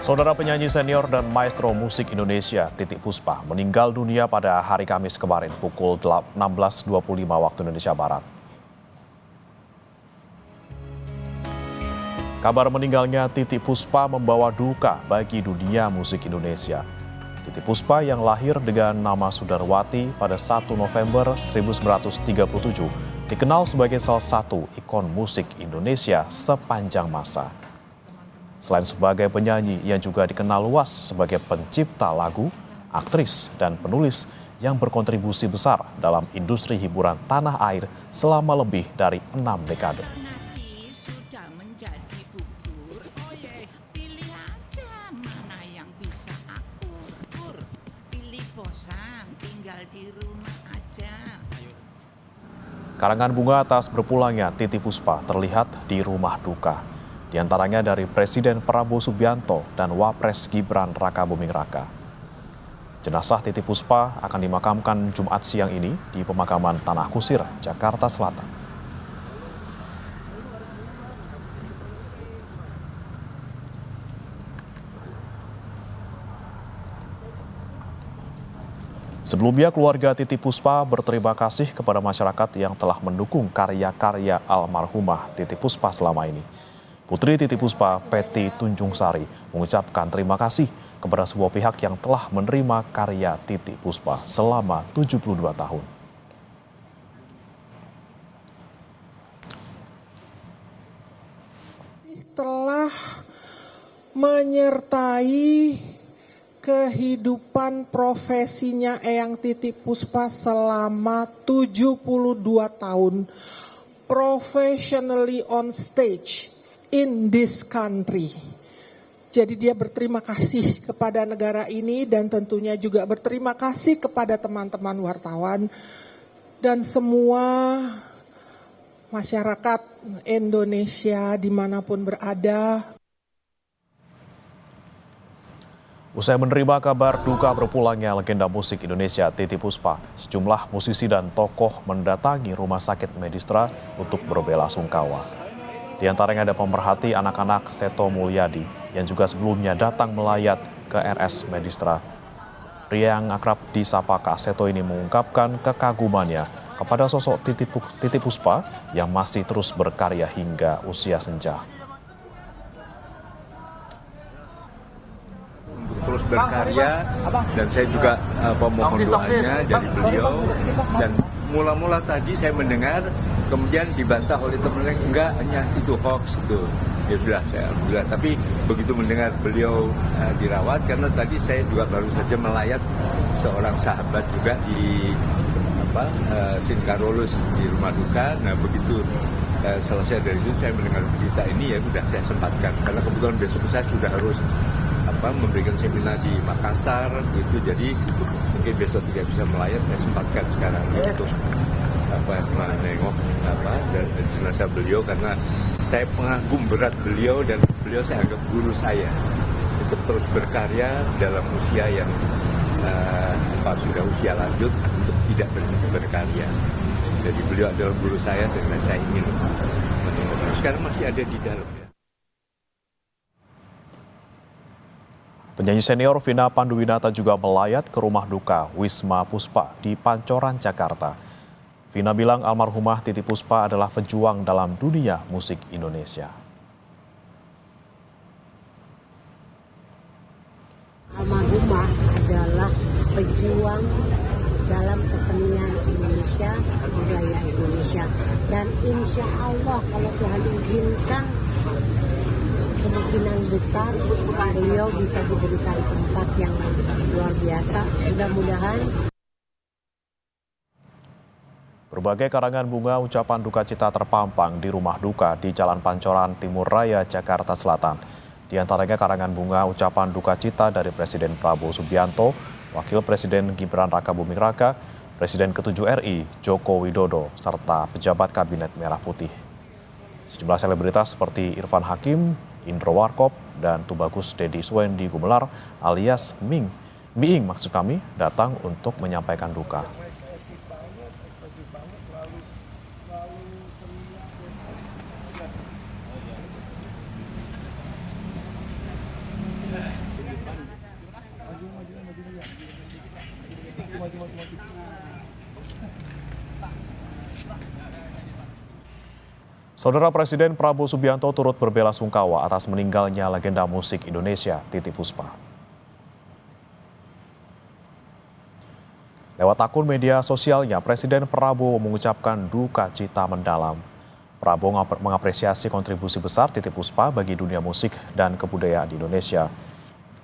Saudara penyanyi senior dan maestro musik Indonesia Titiek Puspa meninggal dunia pada hari Kamis kemarin pukul 16.25 waktu Indonesia Barat. Kabar meninggalnya Titiek Puspa membawa duka bagi dunia musik Indonesia. Titiek Puspa yang lahir dengan nama Sudarwati pada 1 November 1937 dikenal sebagai salah satu ikon musik Indonesia sepanjang masa. Selain sebagai penyanyi, ia juga dikenal luas sebagai pencipta lagu, aktris, dan penulis yang berkontribusi besar dalam industri hiburan tanah air selama lebih dari 6 dekade. Karangan bunga atas berpulangnya Titiek Puspa terlihat di rumah duka. Di antaranya dari Presiden Prabowo Subianto dan Wapres Gibran Rakabuming Raka. Jenazah Titiek Puspa akan dimakamkan Jumat siang ini di pemakaman Tanah Kusir, Jakarta Selatan. Sebelumnya, keluarga Titiek Puspa berterima kasih kepada masyarakat yang telah mendukung karya-karya almarhumah Titiek Puspa selama ini. Putri Titiek Puspa, Peti Tunjung Sari, mengucapkan terima kasih kepada sebuah pihak yang telah menerima karya Titiek Puspa selama 72 tahun. Telah menyertai kehidupan profesinya Eyang Titiek Puspa selama 72 tahun professionally on stage in this country. Jadi dia berterima kasih kepada negara ini dan tentunya juga berterima kasih kepada teman-teman wartawan dan semua masyarakat Indonesia dimanapun berada. Usai menerima kabar duka berpulangnya legenda musik Indonesia Titiek Puspa, sejumlah musisi dan tokoh mendatangi Rumah Sakit Medistra untuk berbela-sungkawa. Di antaranya ada pemerhati anak-anak Seto Mulyadi yang juga sebelumnya datang melayat ke RS Medistra. Pria yang akrab disapa Kak Seto ini mengungkapkan kekagumannya kepada sosok Titiek Puspa yang masih terus berkarya hingga usia senja. Terus berkarya dan saya juga pemohon doanya dari beliau, dan mula-mula tadi saya mendengar kemudian dibantah oleh teman-teman, enggak, hanya itu hoax itu. Ya sudah, saya alhamdulillah. Tapi begitu mendengar beliau dirawat, karena tadi saya juga baru saja melayat seorang sahabat juga di Sinkarolus di rumah duka. Nah begitu selesai dari itu saya mendengar berita ini, ya sudah saya sempatkan karena kebetulan besok saya sudah harus memberikan seminar di Makassar gitu, jadi mungkin besok tidak bisa melayat, saya sempatkan sekarang untuk menengok dan jenazah beliau, karena saya pengagum berat beliau dan beliau saya anggap guru saya untuk terus berkarya dalam usia yang sudah usia lanjut untuk tidak berhenti berkarya. Jadi beliau adalah guru saya dan saya ingin menengok. Sekarang masih ada di dalam. Penyanyi senior Vina Panduwinata juga melayat ke rumah duka Wisma Puspa di Pancoran, Jakarta. Vina bilang almarhumah Titiek Puspa adalah pejuang dalam dunia musik Indonesia. Almarhumah adalah pejuang dalam kesenian Indonesia, budaya Indonesia. Dan insya Allah kalau Tuhan izinkan, kemungkinan besar beliau bisa diberikan tempat yang luar biasa. Mudah-mudahan. Berbagai karangan bunga ucapan duka cita terpampang di rumah duka di Jalan Pancoran Timur Raya, Jakarta Selatan. Di antaranya karangan bunga ucapan duka cita dari Presiden Prabowo Subianto, Wakil Presiden Gibran Rakabuming Raka, Presiden ke-7 RI Joko Widodo, serta pejabat Kabinet Merah Putih. Sejumlah selebritas seperti Irfan Hakim, Indro Warkop, dan Tubagus Dedi Suendi Gumelar alias Miing maksud kami datang untuk menyampaikan duka. Saudara Presiden Prabowo Subianto turut berbelasungkawa atas meninggalnya legenda musik Indonesia, Titiek Puspa. Lewat akun media sosialnya, Presiden Prabowo mengucapkan duka cita mendalam. Prabowo mengapresiasi kontribusi besar Titiek Puspa bagi dunia musik dan kebudayaan di Indonesia.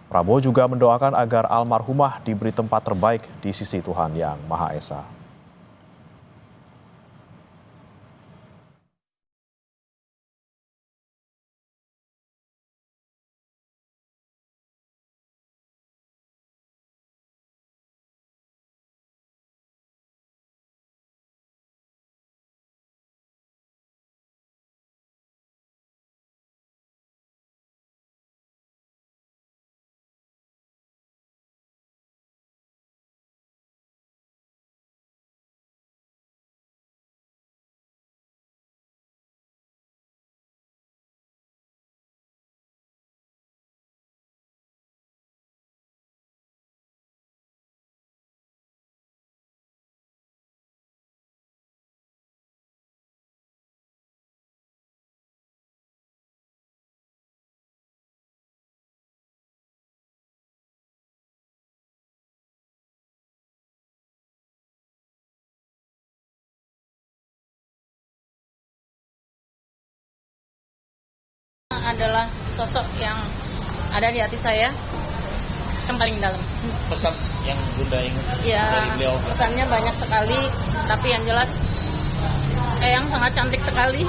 Prabowo juga mendoakan agar almarhumah diberi tempat terbaik di sisi Tuhan Yang Maha Esa. Adalah sosok yang ada di hati saya yang paling dalam. Pesan yang Bunda ingat dari beliau? Pesannya banyak sekali, tapi yang jelas Eyang sangat cantik sekali.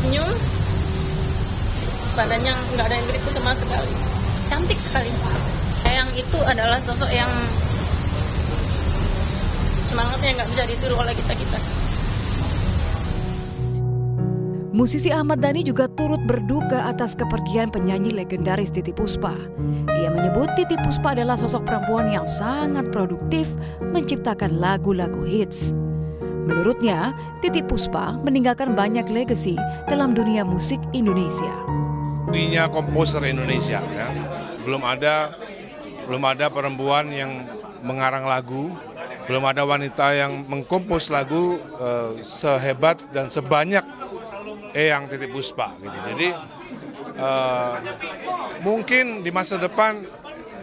Senyum, badannya nggak ada yang berikut sama sekali, cantik sekali. Eyang itu adalah sosok yang semangatnya nggak bisa ditiru oleh kita-kita. Musisi Ahmad Dhani juga turut berduka atas kepergian penyanyi legendaris Titiek Puspa. Ia menyebut Titiek Puspa adalah sosok perempuan yang sangat produktif menciptakan lagu-lagu hits. Menurutnya, Titiek Puspa meninggalkan banyak legasi dalam dunia musik Indonesia. Punya komposer Indonesia, ya. Belum ada perempuan yang mengarang lagu, belum ada wanita yang mengkompos lagu sehebat dan sebanyak Eyang Titiek Puspa gitu. Jadi mungkin di masa depan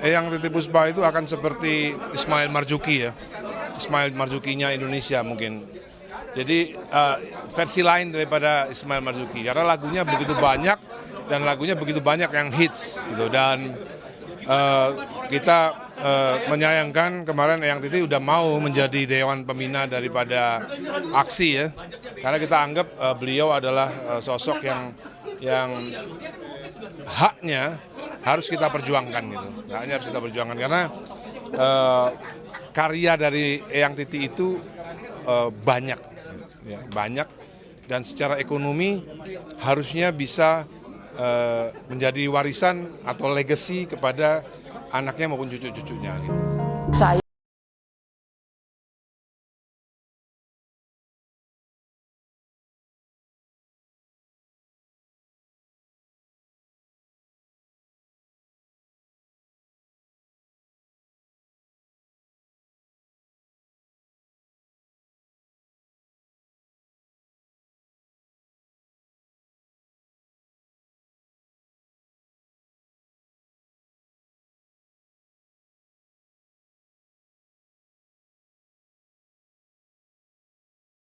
Eyang Titiek Puspa itu akan seperti Ismail Marzuki ya. Ismail Marzukinya Indonesia mungkin. Jadi versi lain daripada Ismail Marzuki karena lagunya begitu banyak dan lagunya begitu banyak yang hits gitu. Dan kita menyayangkan kemarin Eyang Titiek udah mau menjadi Dewan Pembina daripada aksi ya, karena kita anggap beliau adalah sosok yang haknya harus kita perjuangkan gitu, haknya harus kita perjuangkan karena karya dari Eyang Titiek itu banyak, ya, banyak dan secara ekonomi harusnya bisa menjadi warisan atau legacy kepada anaknya maupun cucu-cucunya gitu. Saya